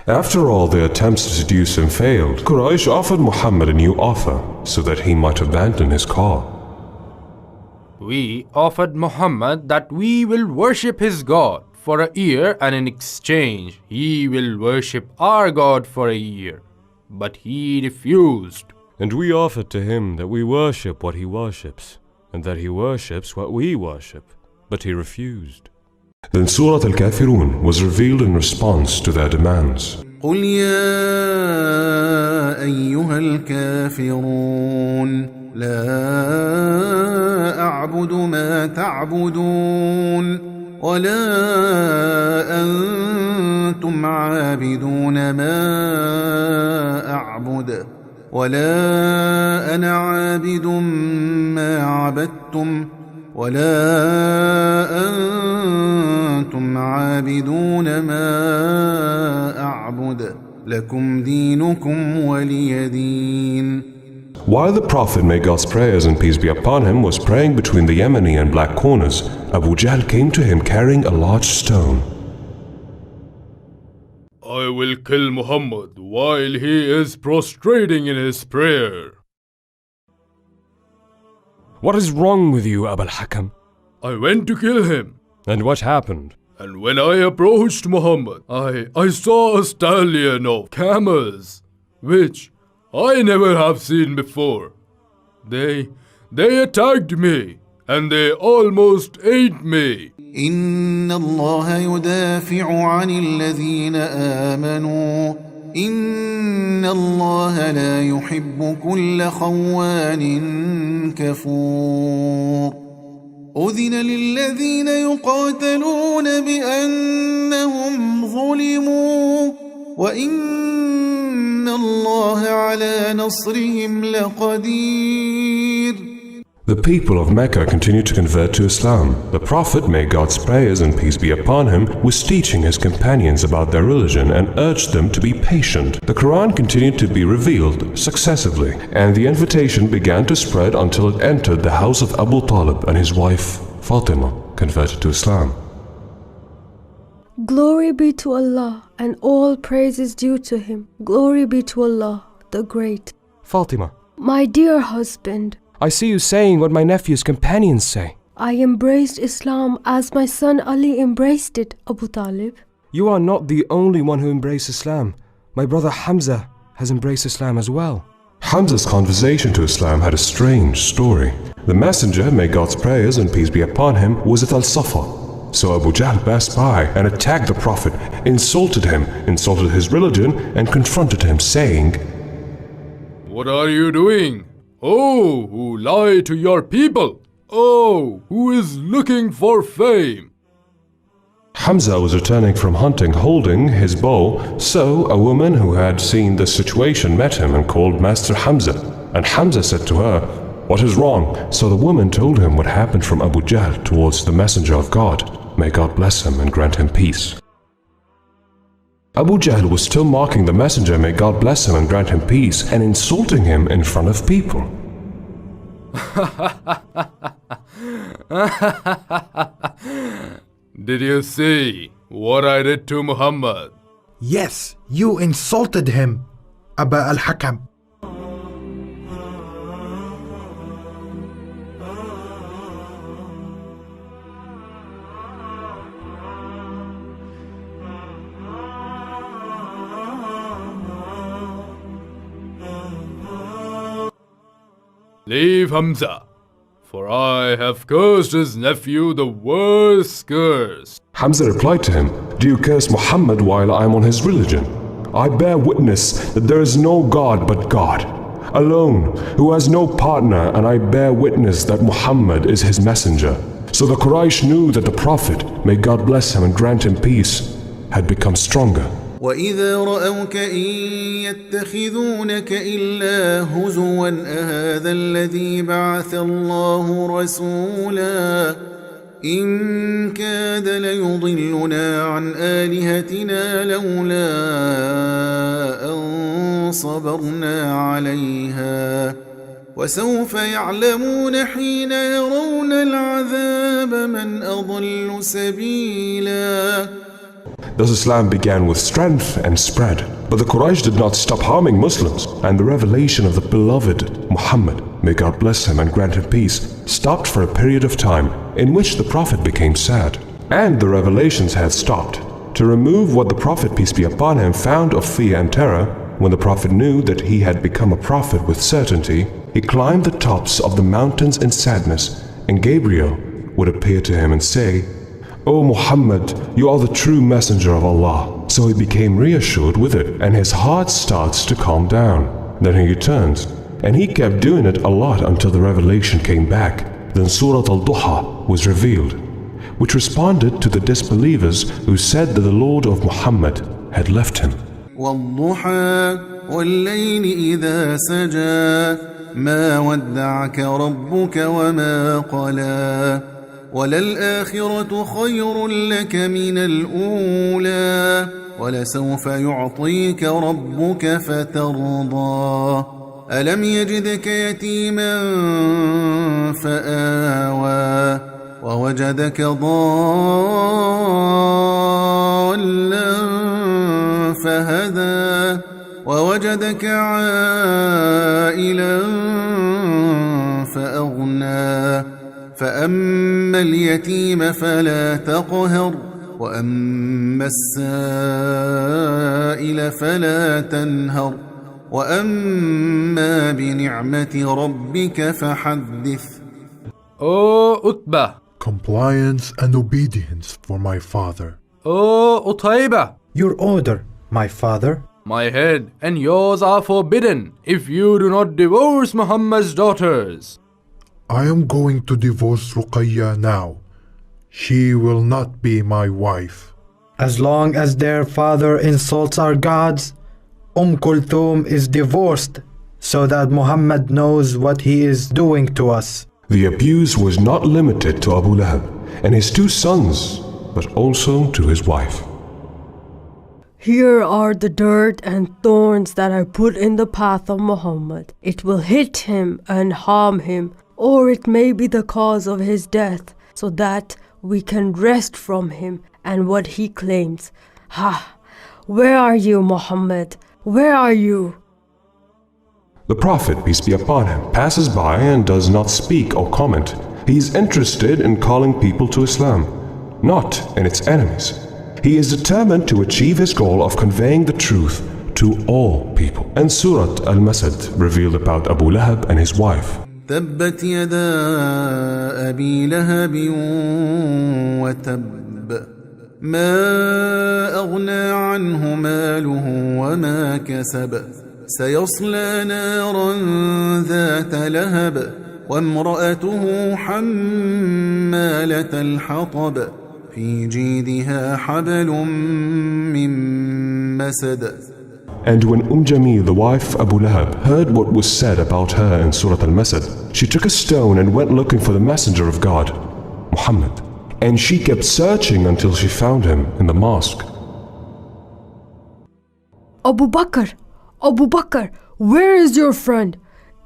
After all their attempts to seduce him failed, Quraysh offered Muhammad a new offer so that he might abandon his call. We offered Muhammad that we will worship his God for a year, and in exchange he will worship our God for a year. But he refused. And we offered to him that we worship what he worships, and that he worships what we worship. But he refused. Then Surah Al-Kafirun was revealed in response to their demands. قل يا أيها الكافرون لا أعبد ما تعبدون ولا أنتم عابدون ما أعبد ولا أنا عابد ما عبدتم ولا أنتم عابدون ما أعبد لكم دينكم ولي دين. While the Prophet, may God's prayers and peace be upon him, was praying between the Yemeni and Black corners, Abu Jahl came to him carrying a large stone. I will kill Muhammad while he is prostrating in his prayer. What is wrong with you, Abu al-Hakam? I went to kill him. And what happened? And when I approached Muhammad, I saw a stallion of camels, which I never have seen before. They attacked me, and they almost ate me. إن الله يدافع عن الذين آمنوا إن الله لا يحب كل خوان كفور. أذن للذين يقاتلون بأنهم ظلموا وإن الله على نصرهم لقدير. The people of Mecca continued to convert to Islam. The Prophet, may God's prayers and peace be upon him, was teaching his companions about their religion and urged them to be patient. The Quran continued to be revealed successively, and the invitation began to spread until it entered the house of Abu Talib, and his wife, Fatima, converted to Islam. Glory be to Allah, and all praise is due to Him. Glory be to Allah, the Great. Fatima, My dear husband, I see you saying what my nephew's companions say. I embraced Islam as my son Ali embraced it, Abu Talib. You are not the only one who embraced Islam. My brother Hamza has embraced Islam as well. Hamza's conversion to Islam had a strange story. The messenger, may God's prayers and peace be upon him, was at Al-Safa. So Abu Jahl passed by and attacked the Prophet, insulted him, insulted his religion, and confronted him, saying, What are you doing? Oh, who lie to your people! Oh, who is looking for fame! Hamza was returning from hunting holding his bow, so a woman who had seen the situation met him and called Master Hamza. And Hamza said to her, What is wrong? So the woman told him what happened from Abu Jahl towards the Messenger of God. May God bless him and grant him peace. Abu Jahl was still mocking the Messenger, may God bless him and grant him peace, and insulting him in front of people. Did you see what I did to Muhammad? Yes, you insulted him, Abu al-Hakam. Leave Hamza, for I have cursed his nephew the worst curse. Hamza replied to him, Do you curse Muhammad while I am on his religion? I bear witness that there is no God but God, alone, who has no partner, and I bear witness that Muhammad is his messenger. So the Quraysh knew that the Prophet, may God bless him and grant him peace, had become stronger. وإذا رأوك إن يتخذونك إلا هزوا أهذا الذي بعث الله رسولا إن كاد ليضلنا عن آلهتنا لولا أن صبرنا عليها وسوف يعلمون حين يرون العذاب من أضل سبيلا. Thus Islam began with strength and spread. But the Quraysh did not stop harming Muslims, and the revelation of the beloved Muhammad, may God bless him and grant him peace, stopped for a period of time in which the Prophet became sad. And the revelations had stopped. To remove what the Prophet, peace be upon him, found of fear and terror, when the Prophet knew that he had become a prophet with certainty, he climbed the tops of the mountains in sadness, and Gabriel would appear to him and say, "O Muhammad, you are the true messenger of Allah." So he became reassured with it, and his heart starts to calm down. Then he returns, and he kept doing it a lot until the revelation came back. Then Surah Al-Duha was revealed, which responded to the disbelievers who said that the Lord of Muhammad had left him. والضحى والليل إذا سجى ما ودعك ربك وما قلى وللآخرة خير لك من الأولى ولسوف يعطيك ربك فترضى ألم يجدك يتيما فآوى ووجدك ضالا فهدى ووجدك عائلا فأغنى فأما اليتيم فلا تقهر وأما السائل فلا تنهر وأما بنعمة ربك فحدث. O Utbah, Compliance and obedience for my father. O Utaybah, Your order, my father. my head and yours are forbidden if you do not divorce Muhammad's daughters. I am going to divorce Ruqayya now. She will not be my wife. As long as their father insults our gods, Kulthum is divorced so that Muhammad knows what he is doing to us. The abuse was not limited to Abu Lahab and his two sons, but also to his wife. Here are the dirt and thorns that I put in the path of Muhammad. It will hit him and harm him, or it may be the cause of his death, so that we can rest from him and what he claims. Ha! Where are you, Muhammad? Where are you? The Prophet, peace be upon him, passes by and does not speak or comment. He is interested in calling people to Islam, not in its enemies. He is determined to achieve his goal of conveying the truth to all people. And Surah Al-Masad revealed about Abu Lahab and his wife. تبت يدا أبي لهب وتب ما أغنى عنه ماله وما كسب سيصلى نارا ذات لهب وامرأته حمالة الحطب في جيدها حبل من مسد. And when Jamil, the wife Abu Lahab, heard what was said about her in Surah Al-Masad, she took a stone and went looking for the messenger of God, Muhammad. And she kept searching until she found him in the mosque. Abu Bakr, where is your friend?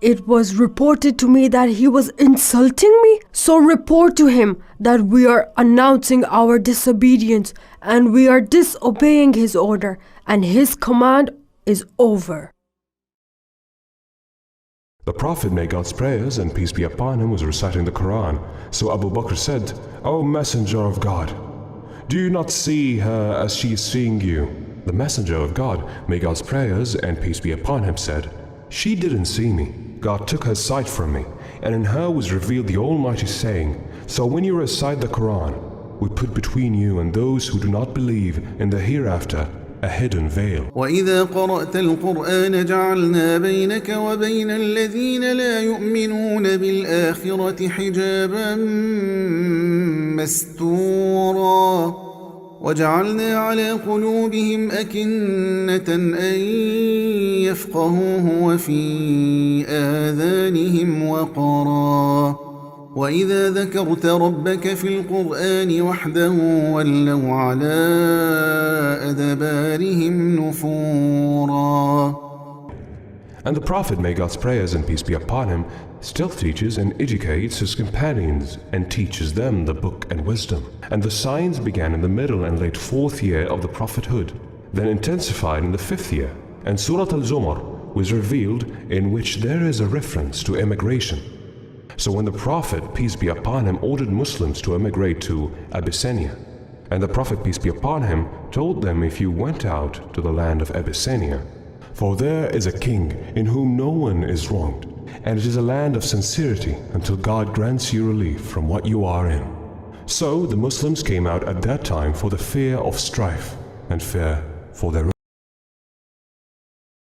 It was reported to me that he was insulting me. So report to him that we are announcing our disobedience and we are disobeying his order, and his command is over. The Prophet, may God's prayers and peace be upon him, was reciting the Quran. So Abu Bakr said, "O Messenger of God, do you not see her as she is seeing you?" The Messenger of God, may God's prayers and peace be upon him, said, "She didn't see me. God took her sight from me, and in her was revealed the Almighty saying, so when you recite the Quran, we put between you and those who do not believe in the hereafter a hidden veil." وإذا قرأت القرآن جعلنا بينك وبين الذين لا يؤمنون بالآخرة حجابا مستورا وجعلنا على قلوبهم أكنة أن يفقهوه وفي آذانهم وقرا وإذا ذكرت ربك في القرآن وحده ولوا على أدبارهم نفورا. And the Prophet, may God's prayers and peace be upon him, still teaches and educates his companions and teaches them the book and wisdom. And the signs began in the middle and late 4th year of the prophethood, then intensified in the 5th year. And Surah Al-Zumar was revealed, in which there is a reference to immigration. So when the Prophet, peace be upon him, ordered Muslims to emigrate to Abyssinia, and the Prophet, peace be upon him, told them, if you went out to the land of Abyssinia, for there is a king in whom no one is wronged, and it is a land of sincerity until God grants you relief from what you are in. So the Muslims came out at that time for the fear of strife and fear for their